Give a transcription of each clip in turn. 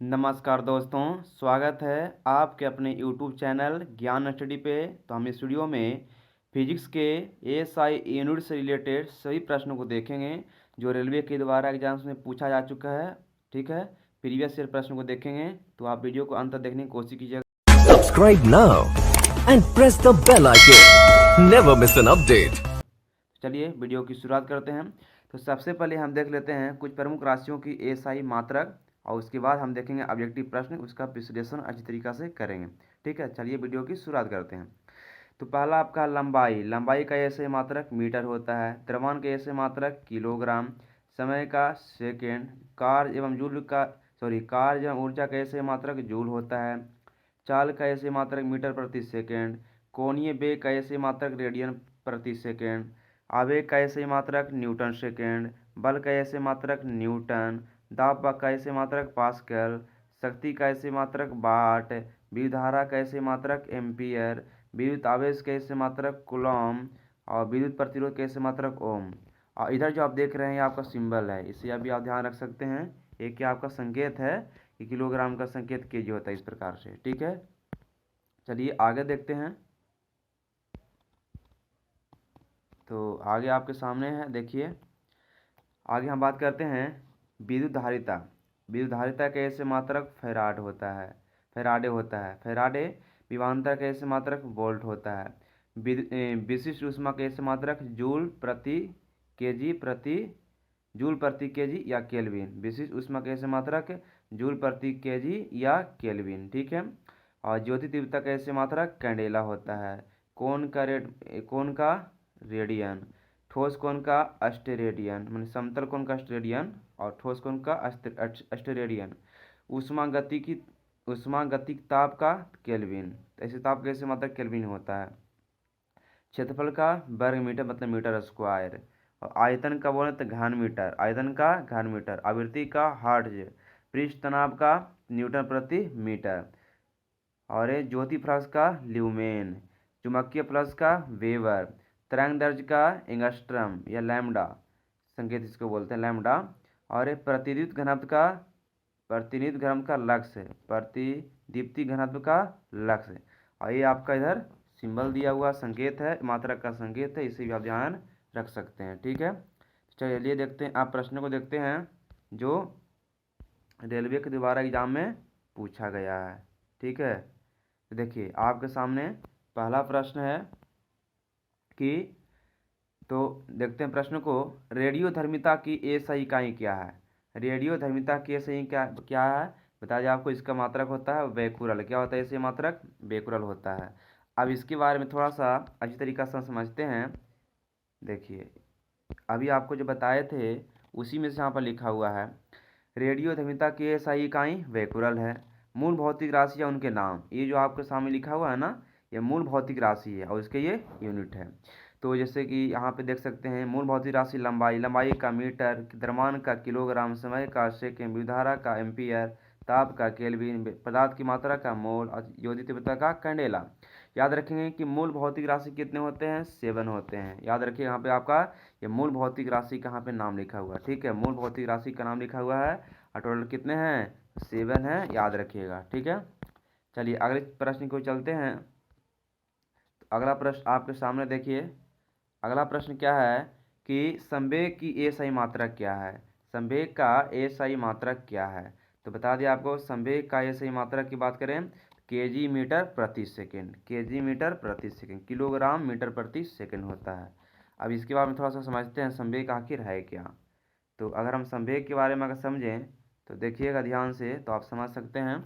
नमस्कार दोस्तों, स्वागत है आपके अपने YouTube चैनल ज्ञान स्टडी पे। तो हम इस वीडियो में फिजिक्स के एएसआई यूनिट से रिलेटेड सभी प्रश्नों को देखेंगे जो रेलवे के द्वारा एग्जाम्स में पूछा जा चुका है। ठीक है, प्रीवियस ईयर प्रश्नों को देखेंगे, तो आप वीडियो को अंत तक देखने की कोशिश कीजिएगा। Subscribe now and press the bell icon. Never miss an update. चलिए वीडियो की शुरुआत करते हैं। तो सबसे पहले हम देख लेते हैं कुछ प्रमुख राशियों की एएसआई मात्रक, और उसके बाद हम देखेंगे ऑब्जेक्टिव प्रश्न, उसका विश्लेषण अच्छी तरीक़ा से करेंगे। ठीक है, चलिए वीडियो की शुरुआत करते हैं। तो पहला आपका लंबाई का एएसआई मात्रक मीटर होता है। द्रव्यमान का एएसआई मात्रक किलोग्राम। समय का सेकेंड। कार्य एवं ऊर्जा का एएसआई मात्रक जूल होता है। चाल का एएसआई मात्रक मीटर प्रति सेकेंड। कोणीय वेग का एएसआई मात्रक रेडियन प्रति सेकेंड। आवेग का एएसआई मात्रक न्यूटन सेकेंड। बल का एएसआई मात्रक न्यूटन। दाब का एएसआई मात्रक पास्कल। शक्ति का एएसआई मात्रक वाट। विद्युत धारा का एएसआई मात्रक एम्पियर। विद्युत आवेश का एएसआई मात्रक कूलॉम। और विद्युत प्रतिरोध का एएसआई मात्रक ओम। और इधर जो आप देख रहे हैं आपका सिंबल है, इसे अभी आप ध्यान रख सकते हैं। एक क्या आपका संकेत है कि किलोग्राम का संकेत केजी होता है, इस प्रकार से। ठीक है, चलिए आगे देखते हैं। तो आगे आपके सामने है, देखिए आगे हम बात करते हैं विद्युत धारिता। विद्युत धारिता का एएसआई मात्रक फैराड होता है, फैराडे होता है। फैराडे विभवांतर का एएसआई मात्रक वोल्ट होता है। विशिष्ट ऊष्मा का एएसआई मात्रक जूल प्रति केजी या केल्विन। विशिष्ट ऊष्मा का एएसआई मात्रक जूल प्रति केजी या केल्विन। ठीक है, और ज्योति तीव्रता का एएसआई मात्रक कैंडेला होता है। कोण का रेडियन। ठोस कोण का अस्टेरेडियन, मान समतल कोण का अस्टेरेडियन और ठोस कोण का अस्टेरेडियन। ऊष्मा गतिक ताप का केल्विन, ऐसे ताप कैसे मात्रक केल्विन होता है। क्षेत्रफल का वर्ग मीटर मतलब मीटर स्क्वायर। और आयतन का बोले तो घन मीटर, आयतन का घन मीटर। आवृत्ति का हर्ट्ज। पृष्ठ तनाव का न्यूटन प्रति मीटर। और ये ज्योति फ्लक्स का ल्यूमेन। चुंबकीय फ्लक्स का वेबर। तरंग दैर्ध्य का एंगस्ट्रम या लैम्डा, संकेत इसको बोलते हैं लैम्डा। और ये प्रतिदीप्ति घनत्व का लक्ष्य। और ये आपका इधर सिंबल दिया हुआ संकेत है, मात्रक का संकेत है, इसे भी आप ध्यान रख सकते हैं। ठीक है, चलिए देखते हैं, आप प्रश्न को देखते हैं जो रेलवे के द्वारा एग्जाम में पूछा गया है। ठीक है, तो देखिए आपके सामने पहला प्रश्न है कि, तो देखते हैं प्रश्न को। रेडियोधर्मिता की एएसआई इकाई क्या है। रेडियोधर्मिता की एएसआई क्या है बता दिया आपको। इसका मात्रक होता है बेकुरल। क्या होता है इसे मात्रक? बेकुरल होता है। अब इसके बारे में थोड़ा सा अच्छी तरीक़ा से समझते हैं। देखिए अभी आपको जो बताए थे उसी में से यहाँ पर लिखा हुआ है, रेडियोधर्मिता की एएसआई इकाई बेकुरल है। मूल भौतिक राशि या उनके नाम, ये जो आपके सामने लिखा हुआ है ना, ये मूल भौतिक राशि है और इसके ये यूनिट है। तो जैसे कि यहाँ पे देख सकते हैं, मूल भौतिक राशि लंबाई का मीटर, द्रव्यमान का किलोग्राम, समय का सेकेंड, विद्युत धारा का एम्पियर, ताप का केल्विन, पदार्थ की मात्रा का मोल और ज्योति तीव्रता का कैंडेला। याद रखेंगे कि मूल भौतिक राशि कितने होते हैं? 7 होते हैं। याद रखिए यहाँ पे आपका ये मूल भौतिक राशि कहाँ पे नाम लिखा हुआ है। ठीक है, मूल भौतिक राशि का नाम लिखा हुआ है और टोटल कितने हैं? 7 हैं, याद रखिएगा। ठीक है, चलिए अगले प्रश्न को चलते हैं। तो अगला प्रश्न आपके सामने देखिए। अगला प्रश्न क्या है कि संवेग की एएसआई मात्रक क्या है। संवेग का एएसआई मात्रक क्या है, तो बता दिया आपको। संवेग का एएसआई मात्रक की बात करें, केजी मीटर प्रति सेकेंड, किलोग्राम मीटर प्रति सेकेंड होता है। अब इसके बारे में थोड़ा सा समझते हैं, संवेग आखिर है क्या। तो अगर हम संवेग के बारे में अगर समझें तो देखिएगा ध्यान से, तो आप समझ सकते हैं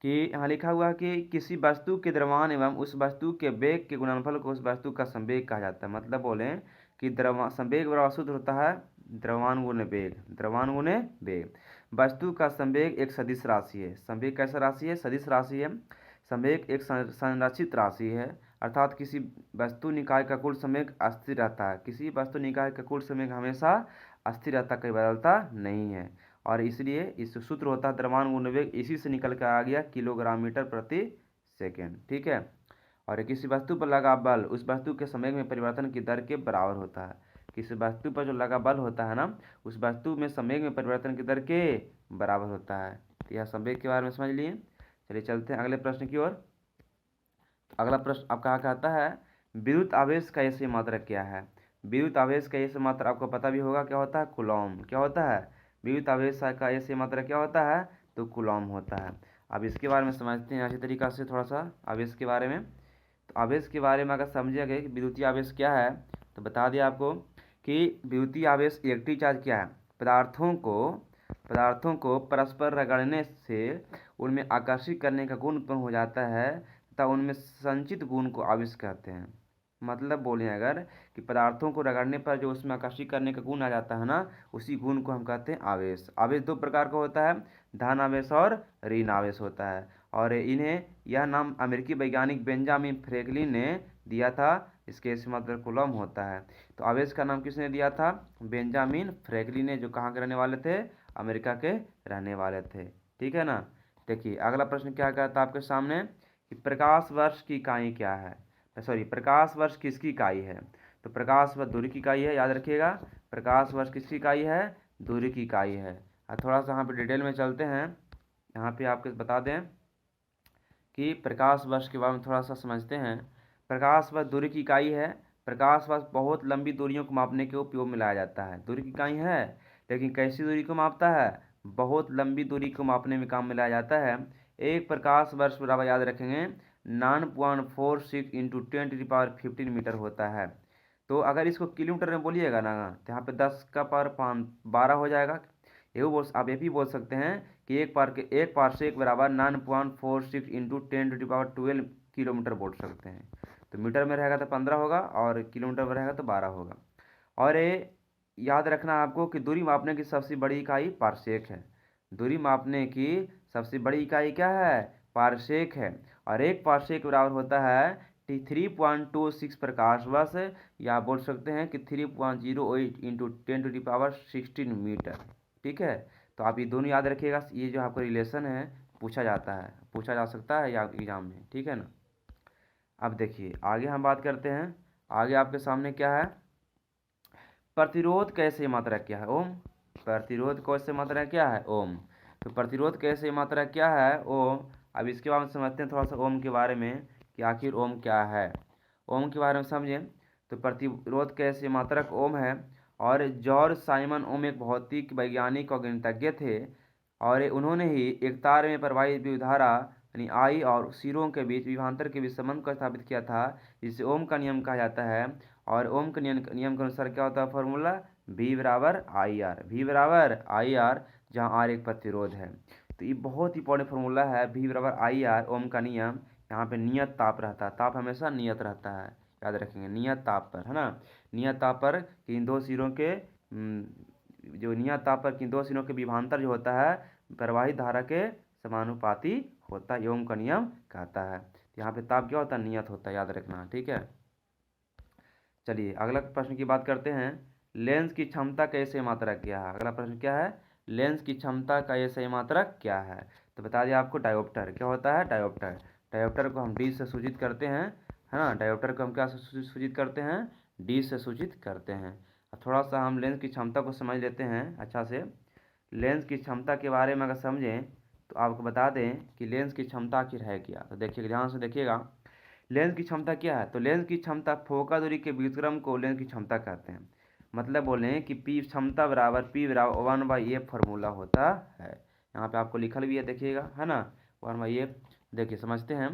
कि यहाँ लिखा हुआ है कि किसी वस्तु के द्रव्यमान एवं उस वस्तु के वेग के गुणनफल को उस वस्तु का संवेग कहा जाता है। मतलब बोले कि संवेग बराबर सूत्र होता है द्रव्यमान गुणे वेग। वस्तु का संवेग एक सदिश राशि है। संवेग कैसा राशि है? सदिश राशि है। संवेग एक संरक्षित राशि है, अर्थात किसी वस्तु निकाय का कुल संवेग अस्थिर रहता है। किसी वस्तु निकाय का कुल संवेग हमेशा अस्थिर रहता, कहीं बदलता नहीं है। और इसलिए इस सूत्र होता है द्रव्यमान गुणे वेग, इसी से निकल कर आ गया किलोग्राम मीटर प्रति सेकेंड। ठीक है, और किसी वस्तु पर लगा बल उस वस्तु के संवेग में परिवर्तन की दर के बराबर होता है। किसी वस्तु पर जो लगा बल होता है ना, उस वस्तु में संवेग में परिवर्तन की दर के बराबर होता है। तो यह संवेग के बारे में समझ लिए। चलिए चलते हैं अगले प्रश्न की ओर। तो अगला प्रश्न अब कहा कहता है विद्युत आवेश का ऐसे मात्रक क्या है। विद्युत आवेश का ऐसे मात्रक आपको पता भी होगा क्या होता है, कूलॉम। क्या होता है, विद्युत आवेश का ऐसे मात्रक क्या होता है, तो कूलॉम होता है। अब इसके बारे में समझते हैं अच्छी तरीक़ा से थोड़ा सा आवेश के बारे में। तो आवेश के बारे में अगर समझेंगे कि विद्युतीय आवेश क्या है, तो बता दिया आपको कि विद्युतीय आवेश इलेक्ट्रिक चार्ज क्या है, पदार्थों को परस्पर रगड़ने से उनमें आकर्षित करने का गुण उत्पन्न हो जाता है तथा उनमें संचित गुण को आवेश कहते हैं। मतलब बोलें अगर कि पदार्थों को रगड़ने पर जो उसमें आकर्षित करने का गुण आ जाता है ना, उसी गुण को हम कहते हैं आवेश। आवेश दो प्रकार का होता है, धन आवेश और ऋण आवेश होता है। और इन्हें यह नाम अमेरिकी वैज्ञानिक बेंजामिन फ्रैंकलिन ने दिया था। इसके ऐसे मात्रक कूलॉम होता है। तो आवेश का नाम किसने दिया था, बेंजामिन फ्रैंकलिन ने, जो कहाँ के रहने वाले थे, अमेरिका के रहने वाले थे। ठीक है ना। देखिए अगला प्रश्न क्या कहता है आपके सामने कि प्रकाश वर्ष की इकाई क्या है, प्रकाश वर्ष किसकी इकाई है। तो प्रकाश वर्ष दूरी की इकाई है, याद रखिएगा। प्रकाश वर्ष किसकी इकाई है, दूरी की इकाई है। और थोड़ा सा यहाँ पे डिटेल में चलते हैं। यहाँ पे आपको बता दें कि प्रकाश वर्ष के बारे में थोड़ा सा समझते हैं। प्रकाश वर्ष दूरी की इकाई है। प्रकाश वर्ष बहुत लंबी दूरियों को मापने के उपयोग में लाया जाता है। दूरी की इकाई है, लेकिन कैसी दूरी को मापता है, बहुत लंबी दूरी को मापने में काम में लाया जाता है। एक प्रकाश वर्ष बराबर याद रखेंगे 9.46 इंटू 10⁻15 मीटर होता है। तो अगर इसको किलोमीटर में बोलिएगा ना, तो यहाँ पे 10⁻12 हो जाएगा। आप ये भी बोल सकते हैं कि एक पारसेक बराबर 9.46 इंटू 10⁻12 किलोमीटर बोल सकते हैं। तो मीटर में रहेगा तो 15 होगा और किलोमीटर में रहेगा तो 12 होगा। और ये याद रखना आपको कि दूरी मापने की सबसे बड़ी इकाई पारसेक है। दूरी मापने की सबसे बड़ी इकाई क्या है, पारसेक है। और एक पारसेक बराबर होता है 3.26 प्रकाश वर्ष, या बोल सकते हैं कि 3.08 इंटू 10⁻16 मीटर। ठीक है। तो आप ये दोनों याद रखिएगा। ये जो आपका रिलेशन है पूछा जा सकता है या एग्जाम में। ठीक है ना। अब देखिए आगे हम बात करते हैं। आगे आपके सामने क्या है, प्रतिरोध कैसे मात्रक क्या है, ओम। प्रतिरोध कैसे मात्रक क्या है, ओम। तो प्रतिरोध कैसे मात्रक क्या है, ओम। अब इसके बारे में समझते हैं थोड़ा सा ओम के बारे में कि आखिर ओम क्या है। ओम के बारे में समझें तो प्रतिरोध कैसे मात्रक ओम है। और जॉर्ज साइमन ओम एक भौतिक वैज्ञानिक और गणितज्ञ थे, और उन्होंने ही एक तार में प्रवाहित विद्युत धारा यानी आई और सिरों के बीच विभवांतर के बीच संबंध को स्थापित किया था, जिसे ओम का नियम कहा जाता है। और ओम के नियम के अनुसार क्या होता है फॉर्मूला, V बराबर आई आर, जहाँ R एक प्रतिरोध है। तो ये बहुत इंपॉर्टेंट फार्मूला है, V बराबर आई आर, ओम का नियम। यहाँ पे नियत ताप रहता है, ताप हमेशा नियत रहता है, याद रखेंगे, नियत ताप पर, है ना। नियत ताप पर इन दो सिरों के जो नियत ताप पर इन दो सिरों के विभवांतर जो होता है प्रवाहित धारा के समानुपाती होता है, ओम का नियम कहता है। यहाँ पे ताप क्या होता है, नियत होता है, याद रखना। ठीक है। चलिए अगला प्रश्न की बात करते हैं, लेंस की क्षमता का ऐसे मात्रक क्या है। अगला प्रश्न क्या है, लेंस की क्षमता का ऐसे मात्रक क्या है। तो बता दिया आपको डायोप्टर। क्या होता है, डायोप्टर को हम डी से सूचित करते हैं, है ना। डायोप्टर को हम क्या से सूचित करते हैं, डी से सूचित करते हैं। अब थोड़ा सा हम लेंस की क्षमता को समझ लेते हैं अच्छा से। लेंस की क्षमता के बारे में अगर समझें तो आपको बता दें कि लेंस की क्षमता आखिर है क्या। तो देखिएगा, ध्यान से देखिएगा, लेंस की क्षमता क्या है। तो लेंस की क्षमता फोका दूरी के व्युत्क्रम को लेंस की क्षमता कहते हैं। मतलब बोलें कि P क्षमता बराबर P बराबर 1/F फार्मूला होता है। यहाँ पे आपको लिखल भी है, देखिएगा, है ना, 1/F। देखिए समझते हैं।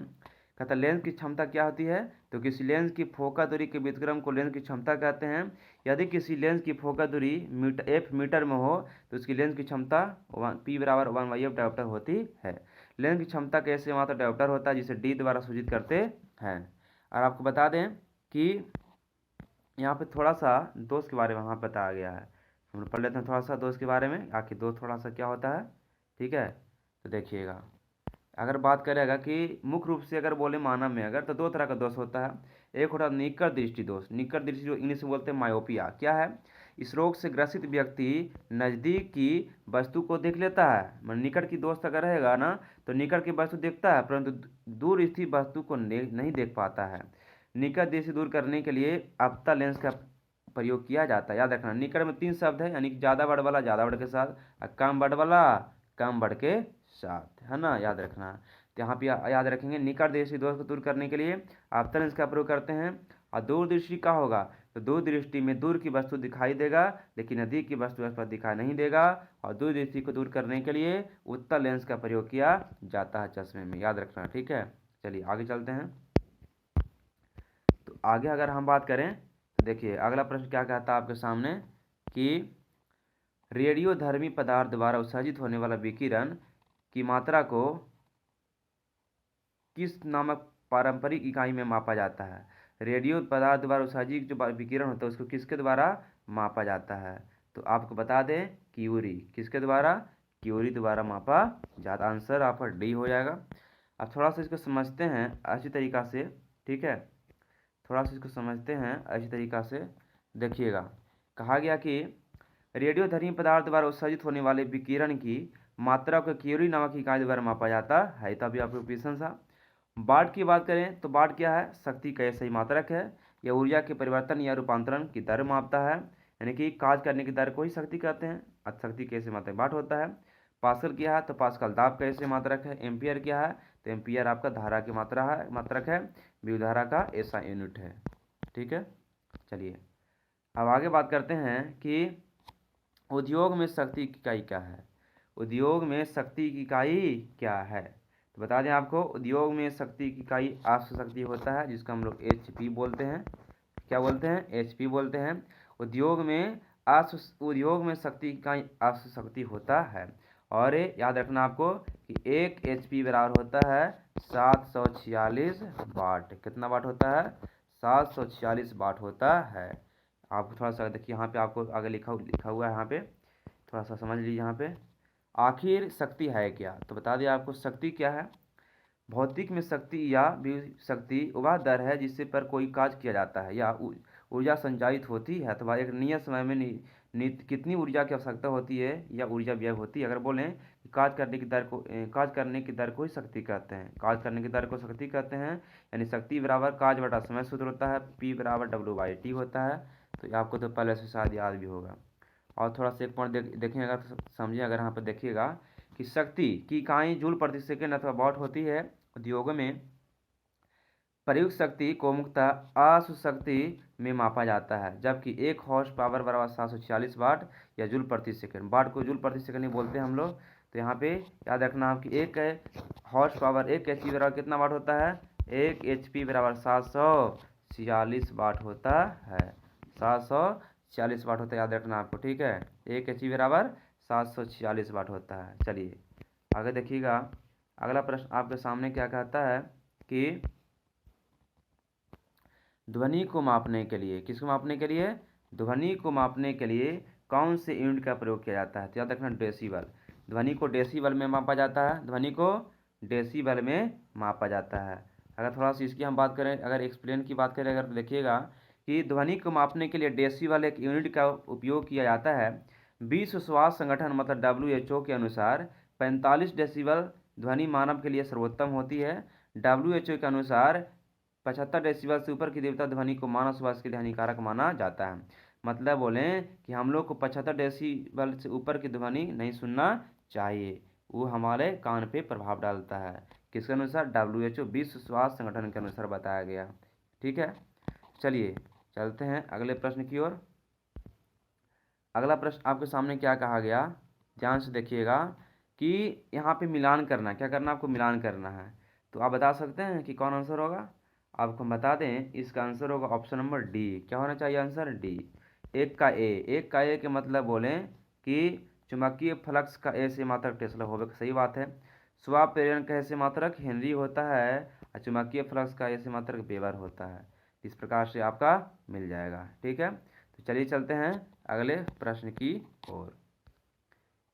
कहता लेंस की क्षमता क्या होती है, तो किसी लेंस की फोका दूरी के व्युत्क्रम को लेंस की क्षमता कहते हैं। यदि किसी लेंस की फोका दूरी F मीटर में हो तो उसकी लेंस की क्षमता P बराबर 1/F डायोप्टर होती है। लेंस की क्षमता कैसे मात्र डायोप्टर होता है, जिसे D द्वारा सूचित करते हैं। और आपको बता दें कि यहाँ पे थोड़ा सा दोष के बारे में वहाँ बताया गया है। हम पढ़ लेते हैं थोड़ा सा दोष के बारे में, आखिर दोष थोड़ा सा क्या होता है। ठीक है। तो देखिएगा, अगर बात करेगा कि मुख्य रूप से अगर बोले मानव में अगर, तो दो तरह का दोष होता है। एक होता है निकट दृष्टि दोष। निकट दृष्टि जो इंग्लिश में बोलते हैं मायोपिया। क्या है, इस रोग से ग्रसित व्यक्ति नज़दीक की वस्तु को देख लेता है। मतलब निकट की दोस्त अगर रहेगा ना, तो निकट की वस्तु देखता है परंतु दूर स्थित वस्तु को नहीं देख पाता है। निकट दृष्टि दूर करने के लिए आपता लेंस का प्रयोग किया जाता है। याद रखना, निकट में 3 शब्द है, यानी ज़्यादा बड़ वाला ज़्यादा बड़ के साथ, कम बड़ वाला कम बड़ के साथ, है ना, याद रखना। तो यहाँ पे याद रखेंगे, निकट दृष्टि दोष को दूर करने के लिए अवतरण इसका प्रयोग करते हैं। और दूरदृष्टि क्या होगा, तो दूरदृष्टि में दूर की वस्तु दिखाई देगा लेकिन नज़दीक की वस्तु पर दिखाई नहीं देगा। और दूरदृष्टि को दूर करने के लिए उत्तल लेंस का प्रयोग किया जाता है चश्मे में, याद रखना, ठीक है। चलिए आगे चलते हैं। तो आगे अगर हम बात करें तो देखिए अगला प्रश्न क्या कहता है आपके सामने कि रेडियोधर्मी पदार्थ द्वारा उत्सर्जित होने वाला विकिरण की मात्रा को किस नामक पारंपरिक इकाई में मापा जाता है। रेडियो पदार्थ द्वारा उत्सर्जित जो विकिरण होता है उसको किसके द्वारा मापा जाता है, तो आपको बता दें क्यूरी, किसके द्वारा, क्यूरी द्वारा मापा जाता। आंसर आपका डी हो जाएगा। अब थोड़ा सा इसको समझते हैं अच्छी तरीक़ा से, ठीक है, थोड़ा सा इसको समझते हैं अच्छी तरीक़ा से। देखिएगा कहा गया कि रेडियोधर्मी पदार्थ द्वारा उत्सर्जित होने वाले विकिरण की मात्रा को क्यूरी नामक इकाई द्वारा मापा जाता है। तभी आपको क्वेश्चन था। वाट की बात करें तो वाट क्या है, शक्ति का सही मात्रक है। यह ऊर्जा के परिवर्तन या रूपांतरण की दर मापता है, यानी कि कार्य करने की दर को ही शक्ति कहते हैं। शक्ति कैसे मात्रक वाट होता है। पास्कल क्या है, तो पास्कल दाब का ऐसे मात्रक है। एम्पियर क्या है, तो एम्पियर आपका धारा की मात्रा है, मात्रक है। विद्युत धारा का ऐसा यूनिट है, ठीक है। चलिए अब आगे बात करते हैं कि उद्योग में शक्ति की इकाई क्या है। उद्योग में शक्ति की इकाई क्या है, तो बता दें आपको, उद्योग में शक्ति की इकाई अश्व शक्ति होता है, जिसको हम लोग HP बोलते हैं। क्या बोलते हैं, HP बोलते हैं। उद्योग में शक्ति की इकाई अश्व शक्ति होता है। और याद रखना आपको कि 1 HP बराबर होता है 746 वाट। कितना वाट होता है, 746 वाट होता है। आप थोड़ा सा देखिए यहाँ पे आपको आगे लिखा हुआ है, यहाँ पे थोड़ा सा समझ लीजिए। यहाँ पे आखिर शक्ति है क्या, तो बता दिया आपको शक्ति क्या है। भौतिक में शक्ति या भी शक्ति वह दर है जिससे पर कोई कार्य किया जाता है या ऊर्जा संचारित होती है अथवा एक नियत समय में कितनी ऊर्जा की आवश्यकता होती है या ऊर्जा व्यय होती है। अगर बोलें कि कार्य करने की दर को ही शक्ति कहते हैं। कार्य करने की दर को शक्ति कहते हैं, यानी शक्ति बराबर कार्य बटा समय सूत्र होता है, P बराबर W/T होता है। तो आपको तो पहले से शायद याद भी होगा। और थोड़ा सा एक पॉइंट देखिएगा तो समझिए। अगर यहाँ पर देखिएगा कि शक्ति की इकाई जूल प्रति सेकंड अथवा वाट होती है। उद्योग में प्रयुक्त शक्ति को मुख्यतः अश्व शक्ति में मापा जाता है, जबकि 1 हॉर्स पावर बराबर 746 वाट या जूल प्रति सेकंड। वाट को जूल प्रति सेकंड ही बोलते हैं हम लोग। तो यहाँ पे याद रखना आपकी 1 हॉर्स पावर 1 HP बराबर कितना वाट होता है, 1 HP बराबर 746 वाट होता है। 746 वाट होता है, याद रखना आपको, ठीक है। 1 HP बराबर 746 वाट होता है। चलिए आगे देखिएगा अगला प्रश्न आपके सामने क्या कहता है कि ध्वनि को मापने के लिए, किसको मापने के लिए, ध्वनि को मापने के लिए कौन से यूनिट का प्रयोग किया जाता है। तो याद रखना डेसीबल। ध्वनि को डेसीबल में मापा जाता है, ध्वनि को डेसीबल में मापा जाता है। अगर थोड़ा सा इसकी हम बात करें, अगर एक्सप्लेन की बात करें अगर तो देखिएगा कि ध्वनि को मापने के लिए डेसीबल एक यूनिट का उपयोग किया जाता है। विश्व स्वास्थ्य संगठन मतलब WHO के अनुसार 45 डेसीबल ध्वनि मानव के लिए सर्वोत्तम होती है। WHO के अनुसार 75 डेसीबल से ऊपर की तीव्रता ध्वनि को मानव स्वास्थ्य के लिए हानिकारक माना जाता है। मतलब बोलें कि हम लोग को 75 डेसीबल से ऊपर की ध्वनि नहीं सुनना चाहिए, वो हमारे कान पे प्रभाव डालता है। किसके अनुसार, WHO विश्व स्वास्थ्य संगठन के अनुसार बताया गया, ठीक है। चलिए चलते हैं अगले प्रश्न की ओर। अगला प्रश्न आपके सामने क्या कहा गया, ध्यान से देखिएगा कि यहाँ पे मिलान करना, क्या करना, आपको मिलान करना है। तो आप बता सकते हैं कि कौन आंसर होगा। आपको बता दें इसका आंसर होगा ऑप्शन नंबर डी। क्या होना चाहिए आंसर, डी। 1 का ए के मतलब बोलें कि चुंबकीय फ्लक्स का ए से मात्रक टेस्ला होगा, सही बात है। स्वाप प्रेरण का ए से मात्रक हेनरी होता है और चुंबकीय फ्लक्स का ए से मात्रक वेबर होता है। इस प्रकार से आपका मिल जाएगा, ठीक है। तो चलिए चलते हैं अगले प्रश्न की ओर।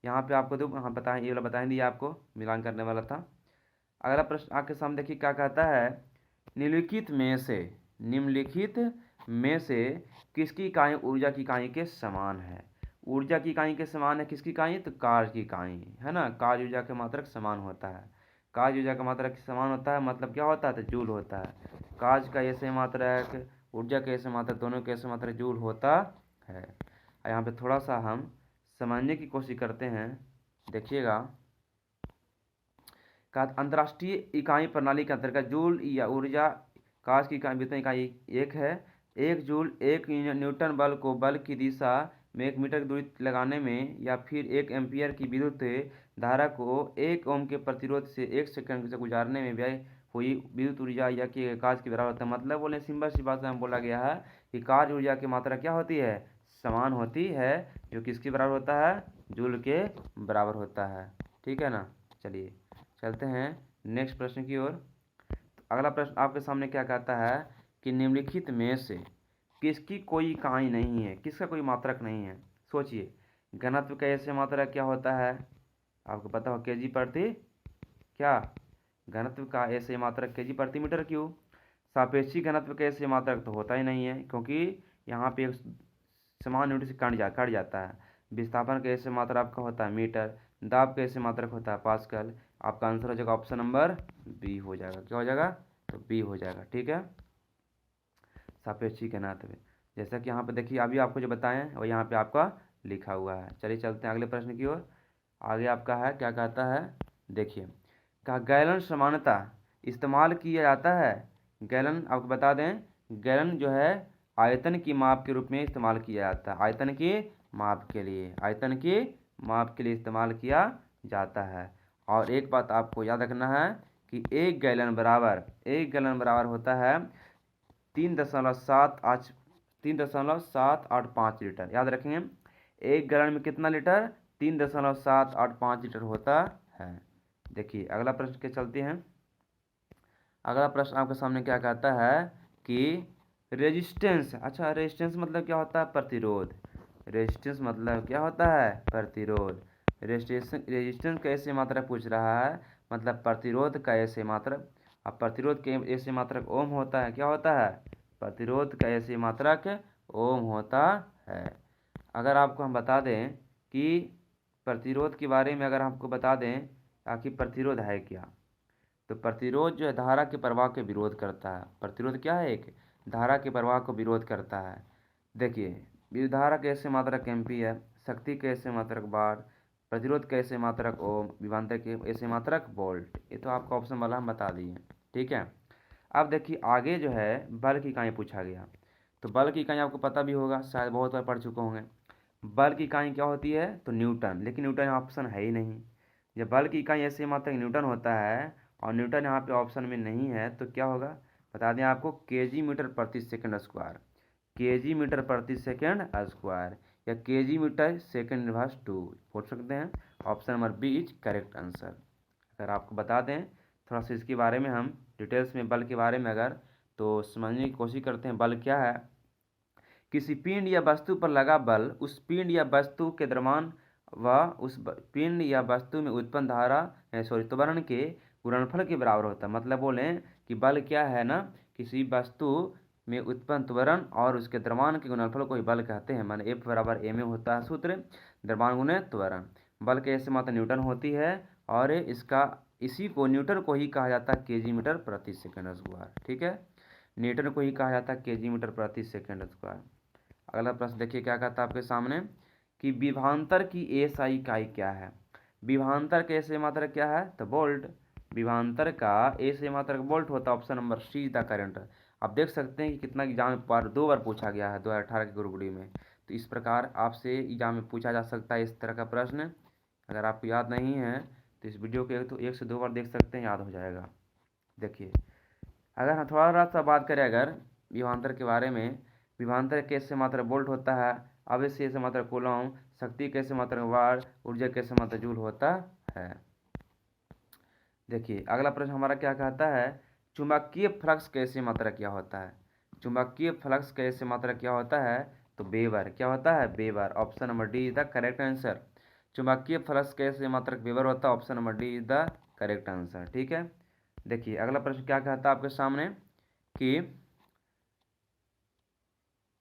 यहाँ पे आपको हाँ बताएं, ये वाला बताएं दिया आपको, मिलान करने वाला था। अगला प्रश्न आपके सामने देखिए क्या कहता है, निम्नलिखित में से किसकी इकाई ऊर्जा की इकाई के समान है। ऊर्जा की इकाई के समान है किसकी इकाई, तो कार्य की इकाई, है ना। कार्य ऊर्जा के मात्रक समान होता है। कार्य ऊर्जा का मात्रक समान होता है मतलब क्या होता है, तो जूल होता है। कार्य का ऐसे मात्रक, ऊर्जा के ऐसे मात्रक, दोनों के ऐसे मात्रक जूल होता है। यहाँ पे थोड़ा सा हम समझने की कोशिश करते हैं, देखिएगा का अंतर्राष्ट्रीय इकाई प्रणाली के अंतर्गत जूल या ऊर्जा काश की इकाई विद्युत इकाई एक है। 1 जूल 1 न्यूटन बल को बल की दिशा में 1 मीटर की दूरी लगाने में या फिर 1 एम्पियर की विद्युत धारा को 1 ओम के प्रतिरोध से 1 सेकंड से गुजारने में व्यय हुई विद्युत ऊर्जा या कि कार्य के बराबर होता है। मतलब बोले सिंपल सी बात में बोला गया है कि कार्य ऊर्जा की मात्रा क्या होती है, समान होती है, जो किसके बराबर होता है, जूल के बराबर होता है। ठीक है ना। चलिए चलते हैं नेक्स्ट प्रश्न की ओर। अगला प्रश्न आपके सामने क्या कहता है कि निम्नलिखित में से किसकी कोई इकाई नहीं है, किसका कोई मात्रक नहीं है। सोचिए, घनत्व का ऐसे मात्रक क्या होता है, आपको पता हो केजी प्रति क्या, घनत्व का ऐसे मात्रक केजी प्रति मीटर क्यूब। सापेक्षिक घनत्व का ऐसे मात्रक तो होता ही नहीं है, क्योंकि यहाँ पे एक समान यूनिट से कट जाता है। विस्थापन का ऐसे मात्रक आपका होता है मीटर। दाब का ऐसे मात्रक होता है पास्कल। आपका आंसर हो जाएगा ऑप्शन नंबर बी हो जाएगा। क्या हो जाएगा, तो बी हो जाएगा। ठीक है, सापेक्षिक घनत्व, जैसा कि यहाँ पे देखिए अभी आपको जो बताएं वो यहाँ पे आपका लिखा हुआ है। चलिए चलते हैं अगले प्रश्न की ओर। आगे आपका है क्या कहता है, देखिए कहा गैलन समानता इस्तेमाल किया जाता है। गैलन आपको बता दें, गैलन जो है आयतन की माप के रूप में इस्तेमाल किया जाता है। आयतन की माप के लिए, आयतन की माप के लिए इस्तेमाल किया जाता है। और एक बात आपको याद रखना है कि 1 गैलन बराबर होता है 3.785 लीटर। याद रखेंगे 1 गैलन में कितना लीटर, 3.785 लीटर होता है। देखिए अगला प्रश्न के चलते हैं। अगला प्रश्न आपके सामने क्या कहता है कि रेजिस्टेंस, अच्छा रेजिस्टेंस मतलब क्या होता है, प्रतिरोध। रेजिस्टेंस मतलब क्या होता है, प्रतिरोध। रेजिस्टेंस का ऐसे मात्रक पूछ रहा है, मतलब प्रतिरोध का ऐसे मात्रक। अब प्रतिरोध के ऐसे मात्रक ओम होता है। क्या होता है, प्रतिरोध का ऐसे मात्रक ओम होता है। अगर आपको हम बता दें कि प्रतिरोध के बारे में अगर आपको बता दें आखिर प्रतिरोध है क्या, तो प्रतिरोध जो है धारा के प्रवाह के विरोध करता है। प्रतिरोध क्या है, एक धारा के प्रवाह को विरोध करता है। देखिए विद्युत धारा के ऐसे मात्रक एम्पीयर, शक्ति के ऐसे मात्रक वाट, प्रतिरोध के ऐसे मात्रक ओम, विभवांतर के ऐसे मात्रक वोल्ट। ये तो आपका ऑप्शन वाला हम बता दिए। ठीक है, अब देखिए आगे जो है बल की इकाई पूछा गया। तो बल की इकाई आपको पता भी होगा, शायद बहुत बार पढ़ चुके होंगे। बल की इकाई क्या होती है, तो न्यूटन, लेकिन न्यूटन ऑप्शन है ही नहीं। जब बल की इकाई ऐसे मात्रक न्यूटन होता है और न्यूटन यहाँ पे ऑप्शन में नहीं है, तो क्या होगा बता दें आपको, केजी मीटर प्रति सेकंड स्क्वायर। केजी मीटर प्रति सेकंड स्क्वायर या केजी मीटर सेकंड इनवर्स 2 बोल सकते हैं। Option number B is correct answer. अगर आपको बता दें थोड़ा सा इसके बारे में, हम डिटेल्स में बल के बारे में अगर तो समझने की कोशिश करते हैं। बल क्या है, किसी पिंड या वस्तु पर लगा बल उस पिंड या वस्तु के द्रव्यमान व उस पिंड या वस्तु में उत्पन्न धारा त्वरण के गुणनफल के बराबर होता है। मतलब बोलें कि बल क्या है ना, किसी वस्तु में उत्पन्न त्वरण और उसके द्रव्यमान के गुणनफल को ही बल कहते हैं। माने F बराबर ma होता है सूत्र, द्रव्यमान गुणे त्वरण। बल के ऐसे मात्रा न्यूटन होती है और इसी को न्यूटन को ही कहा जाता है केजी मीटर प्रति सेकंड स्क्वायर। ठीक है, न्यूटन को ही कहा जाता है केजी मीटर प्रति सेकंड स्क्वायर। अगला प्रश्न देखिए क्या कहता है आपके सामने कि विभवांतर की एसआई इकाई क्या है। विभवांतर का एसआई मात्रक क्या है, तो वोल्ट। विभवांतर का एसआई मात्रक वोल्ट होता है। Option number see the current. आप देख सकते हैं कि कितना एग्जाम में 2 बार पूछा गया है 2018 के ग्रुप डी में। तो इस प्रकार आपसे एग्जाम में पूछा जा सकता है इस तरह का प्रश्न। अगर आपको याद नहीं है तो इस वीडियो को 1 से 2 बार देख सकते हैं, याद हो जाएगा। देखिए अगर हम थोड़ा सा बात करें अगर विभवांतर के बारे में, विभवांतर कैसे मात्रा वोल्ट होता है, आवेश कैसे मात्रा कूलम, शक्ति कैसे मात्रा वाट, ऊर्जा कैसे मात्रा जूल होता है। देखिए अगला प्रश्न हमारा क्या कहता है, चुंबकीय फ्लक्स कैसे मात्रा क्या होता है। चुंबकीय फ्लक्स कैसे मात्रा क्या होता है, तो वेबर। क्या होता है, weber. Option number D is the correct answer. चुंबकीय फ्लक्स कैसे मात्रक वेबर होता है। Option number D is the correct answer. ठीक है, देखिए अगला प्रश्न क्या कहता है आपके सामने कि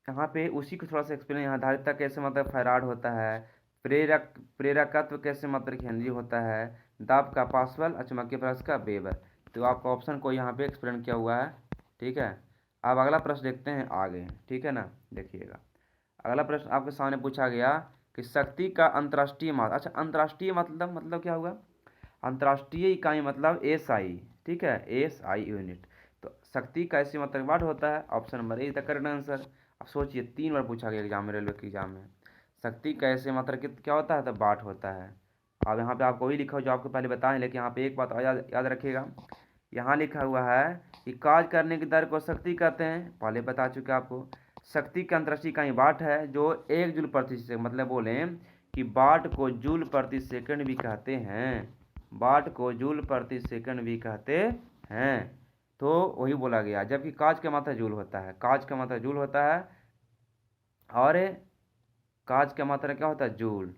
यहाँ पे उसी को थोड़ा सा एक्सप्लेन, यहाँ धारिता कैसे मतलब फैराड होता है, प्रेरकत्व कैसे मतलब हेनरी होता है, दाब का पास्कल, चुंबकीय फ्लक्स का वेबर। तो आपका ऑप्शन को यहाँ पे एक्सप्लेन किया हुआ है। ठीक है, अब अगला प्रश्न देखते हैं आगे। ठीक है ना, देखिएगा अगला प्रश्न आपके सामने पूछा गया कि शक्ति का अंतर्राष्ट्रीय मात्रा। अच्छा अंतर्राष्ट्रीय मतलब क्या हुआ, अंतर्राष्ट्रीय इकाई मतलब SI, ठीक है, SI यूनिट। तो शक्ति का ऐसे मात्रक वाट होता है, option number A the correct answer. अब सोचिए 3 बार पूछा गया एग्जाम में, रेलवे के एग्जाम में, शक्ति का ऐसे मात्रक क्या होता है, तो वाट होता है। अब यहाँ पे आपको वही लिखा हो जो आपको पहले बताएं, लेकिन यहाँ पे एक बात याद रखिएगा, यहाँ लिखा हुआ है कि कार्य करने की दर को शक्ति कहते हैं, पहले बता चुके आपको। शक्ति की अंतर्राष्ट्रीय इकाई वाट है, जो 1 जूल प्रति सेकंड, मतलब बोलें कि वाट को जूल प्रति सेकंड भी कहते हैं, वाट को जूल प्रति सेकंड भी कहते हैं। तो वही बोला गया, जबकि काज का मात्रा जूल होता है, काज का मात्रा जूल होता है, और काज का मात्रा क्या होता है, जूल,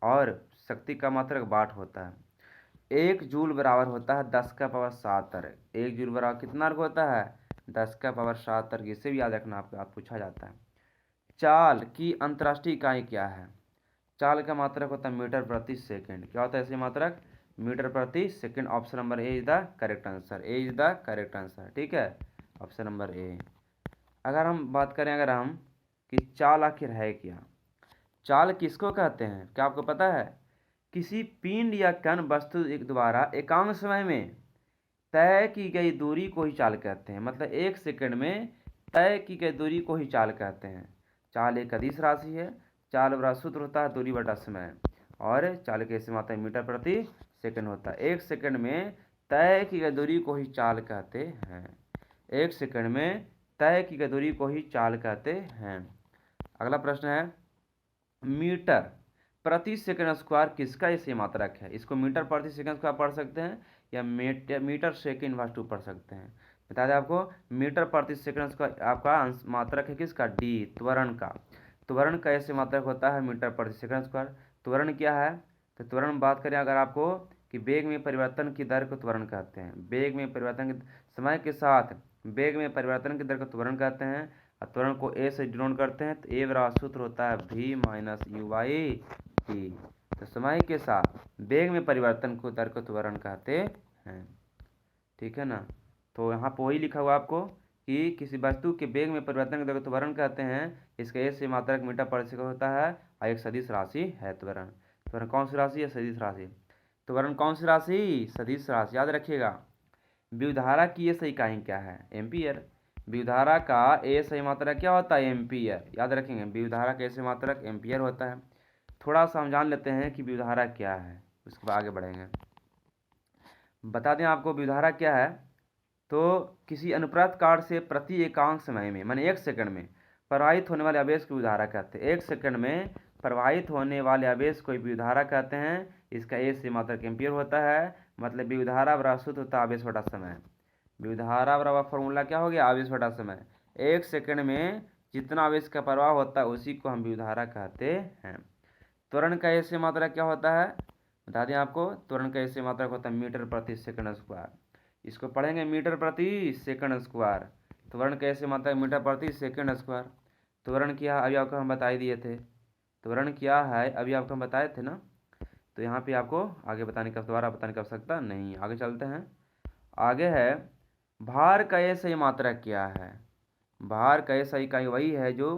और शक्ति का मात्रक वाट होता है। 1 जूल बराबर होता है 10 का पावर 7 अर्घ। 1 जूल बराबर कितना अर्घ होता है, 10 का पावर 7 अर्घ। इसे भी याद रखना, आपको पूछा जाता है। चाल की अंतर्राष्ट्रीय इकाई क्या है, चाल का मात्रक होता है मीटर प्रति सेकंड। क्या होता है ऐसे मात्रक, मीटर प्रति second. Option number A is the correct answer, A is the correct answer, ठीक है, ऑप्शन नंबर ए। अगर हम बात करें कि चाल आखिर है क्या, चाल किसको कहते हैं, क्या आपको पता है? किसी पिंड या कण वस्तु द्वारा एकांक समय में तय की गई दूरी को ही चाल कहते हैं। मतलब 1 सेकंड में तय की गई दूरी को ही चाल कहते हैं। चाल एक अदिश राशि है, चाल बड़ा सूत्र होता है दूरी बटा समय, और चाल कैसे मात्रा मीटर प्रति सेकंड होता है। 1 सेकंड में तय की गई दूरी को ही चाल कहते हैं, 1 सेकंड में तय की गई दूरी को ही चाल कहते हैं। अगला प्रश्न है, मीटर प्रति सेकंड स्क्वायर किसका ऐसे मात्रक है? इसको मीटर प्रति सेकंड स्क्वायर पढ़ सकते हैं, या मीटर सेकंड इनवर्स 2 पढ़ सकते हैं। बता दें आपको, मीटर प्रति सेकंड स्क्वायर आपका मात्रक है किसका, डी, त्वरण का। त्वरण का ऐसे मात्रक होता है मीटर प्रति सेकंड स्क्वायर। त्वरण क्या है, तो त्वरण बात करें अगर आपको, कि वेग में परिवर्तन की दर को त्वरण कहते हैं। वेग में परिवर्तन की, समय के साथ वेग में परिवर्तन की दर को त्वरण कहते हैं, और त्वरण को ए से डिनोट करते हैं, तो ए बराबर सूत्र होता है v minus you by T. तो समय के साथ वेग में परिवर्तन को दर को त्वरण कहते हैं, ठीक है ना। तो यहाँ पर वही लिखा हुआ आपको कि किसी वस्तु के वेग में परिवर्तन की दर को त्वरण कहते हैं। इसका ए से मात्रक मीटर प्रति सेकंड होता है, और एक सदिश राशि है त्वरण। त्वरण कौन सी राशि है, सदिश राशि। त्वरण कौन सी राशि, सदिश राशि, याद रखिएगा। विद्युतधारा की ये सही इकाई क्या है, एम्पियर। विद्युतधारा का ए सही मात्रक क्या होता है, एम्पियर, याद रखेंगे। विद्युतधारा का ऐसे मात्रक एम्पियर होता है। थोड़ा सा हम जान लेते हैं कि विद्युतधारा क्या है, उसके बाद आगे बढ़ेंगे। बता दें आपको विद्युतधारा क्या है, तो किसी अनुप्रस्थ काट से प्रति एकांक समय में, माने 1 सेकंड में प्रवाहित होने वाले आवेश को विद्युतधारा कहते हैं। 1 सेकंड में प्रवाहित होने वाले आवेश को विद्युतधारा कहते हैं। इसका ए से मात्रक एम्पियर होता है। मतलब विद्युतधारा बराबर सूत्र होता है आवेश बटा समय। विद्युतधारा बराबर फॉर्मूला क्या हो गया, आवेश बटा समय। 1 सेकंड में जितना आवेश का प्रवाह होता है उसी को हम विद्युतधारा कहते हैं। त्वरण का ए से मात्रक क्या होता है, बता दें आपको, त्वरण का ए से मात्रक होता है मीटर प्रति सेकंड स्क्वायर। इसको पढ़ेंगे मीटर प्रति सेकंड स्क्वायर। त्वरण का ऐसे मात्रक मीटर प्रति सेकंड स्क्वायर। त्वरण क्या है अभी आपको हम बता ही दिए थे, त्वरण क्या है अभी आपको हम बताए थे ना। तो यहाँ पे आपको आगे दोबारा बताने की आवश्यकता नहीं। आगे चलते हैं। आगे है, भार का ये सही मात्रक क्या है। भार का ये सही इकाई वही है जो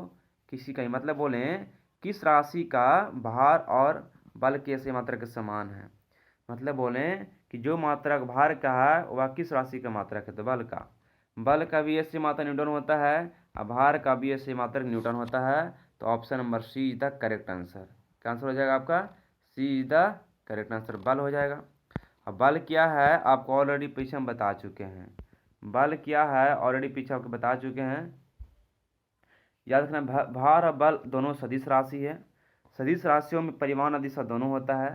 किसी का, मतलब बोलें किस राशि का भार और बल के सही मात्रक के समान है। मतलब बोलें कि जो मात्रक भार का है वह किस राशि का मात्रक है, तो बल का। बल का भी ऐसे मात्रक न्यूटन होता है, और भार का भी ऐसे मात्रक न्यूटन होता है। तो option number C is the correct answer. क्या आंसर हो जाएगा आपका, C is the correct answer, बल हो जाएगा। अब बल क्या है आपको ऑलरेडी पीछे हम बता चुके हैं। बल क्या है ऑलरेडी पीछे आपको बता चुके हैं। याद रखना, भार और बल दोनों सदिश राशि है। सदिश राशियों में परिमाण और दिशा दोनों होता है।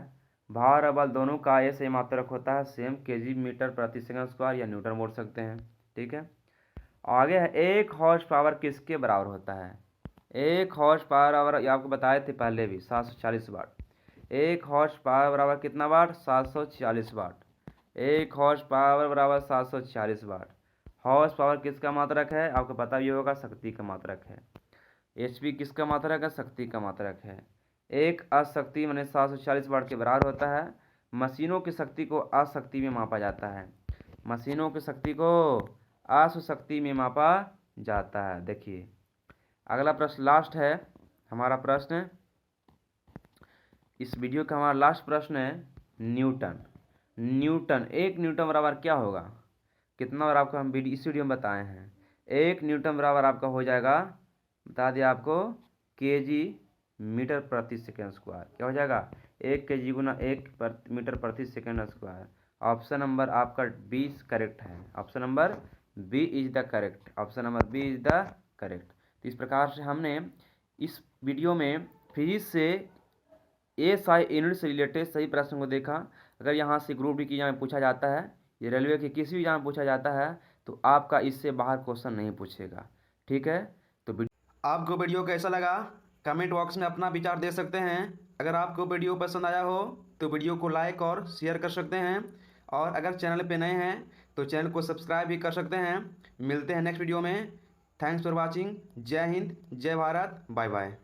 भार और बल दोनों का ऐसे मात्रक होता है सेम, केजी मीटर प्रति सेकंड स्क्वायर या न्यूटन बोल सकते हैं, ठीक है। आगे है, 1 हॉर्स पावर किसके बराबर होता है। 1 हॉर्स पावर ये आपको बताए थे पहले भी, 740 वाट। 1 हॉर्स पावर बराबर कितना वाट, 740 वाट। 1 हॉर्स पावर बराबर 740 वाट। हॉर्स पावर किसका मात्रक है, आपको पता भी होगा, शक्ति का मात्रक है। एचपी किसका मात्रक है, शक्ति का मात्रक है। एक अशक्ति माने 740 वाट के बराबर होता है। मशीनों की शक्ति को अशक्ति में मापा जाता है। मशीनों की शक्ति को अशक्ति में मापा जाता है। देखिए अगला प्रश्न लास्ट है हमारा प्रश्न, इस वीडियो का हमारा लास्ट प्रश्न है न्यूटन। न्यूटन, 1 न्यूटन बराबर क्या होगा, कितना बार आपको हम इस वीडियो में बताए हैं। 1 न्यूटन बराबर आपका हो जाएगा, बता दिया आपको, केजी मीटर प्रति सेकेंड स्क्वायर। क्या हो जाएगा, 1 केजी गुना 1 मीटर प्रति सेकेंड स्क्वायर। ऑप्शन नंबर आपका बी करेक्ट है। Option number B is the correct. Option number B is the correct. तो इस प्रकार से हमने इस वीडियो में फिजिक्स से एएसआई यूनिट से रिलेटेड सही प्रश्न को देखा। अगर यहाँ से ग्रुप डी की एग्जाम में पूछा जाता है, ये रेलवे के किसी भी एग्जाम में पूछा जाता है, तो आपका इससे बाहर क्वेश्चन नहीं पूछेगा। ठीक है, तो आपको वीडियो कैसा लगा कमेंट बॉक्स में अपना विचार दे सकते हैं। अगर आपको वीडियो पसंद आया हो तो वीडियो को लाइक और शेयर कर सकते हैं, और अगर चैनल पे नए हैं तो चैनल को सब्सक्राइब भी कर सकते हैं। मिलते हैं नेक्स्ट वीडियो में। Thanks for watching. जय हिंद, जय भारत, बाय बाय।